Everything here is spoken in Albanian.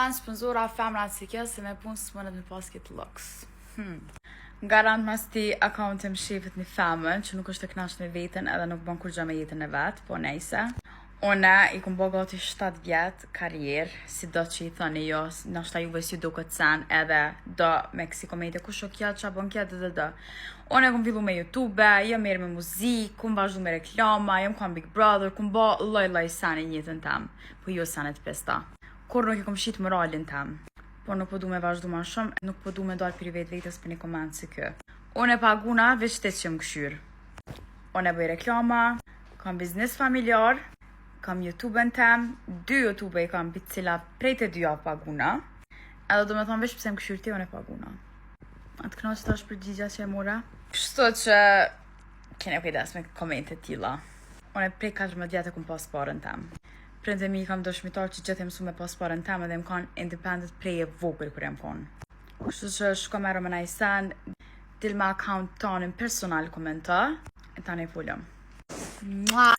kanë sponsora femra si kjo se me punë s'mënet me pas këtë looks. Garant mas ti akaunti më shifet një femën që nuk është të knasht me vetën edhe nuk bën kur gjë me jetën e vetë, po nejse. Une i kom bo gati 7 vjetë karrierë, si do që i thëni jo, nashta juve si do këtë sen edhe do me kësi komete ku shokja qa bon kjetë dhe. Une kom fillu me YouTube, jam mirë me muzikë, kom vazhdu me reklama, jam kom Big Brother, kom bo loj sen i njëtën tem, po jo senet pesta. Kur nuk i kom shqit moralin tem, po nuk po du me vazhdu ma shumë, nuk po du me dalë për vetë vetës për një komend si kë. Une paguna veç të që më këshyr. Une bëj reklama, kam biznes familjar, kam YouTube-en tem, 2 YouTube i kam bitë cila prej të 2 paguna, edhe do me thonë veç pëse më këshyr ti, unë e paguna. Atë knaqë të është përgjigja që e mora? Kështu që kene kujdes me komente tila. Unë e prej 14 vjetë e kum pas parën tem. Prindë mi kam dëshmitar që gjithë mësu me pas parën tem edhe më kanë independent prej e vogël kër jam konë. Kështu që shko mero me najsen, dil me account tonin personal komenta, e tani fullëm.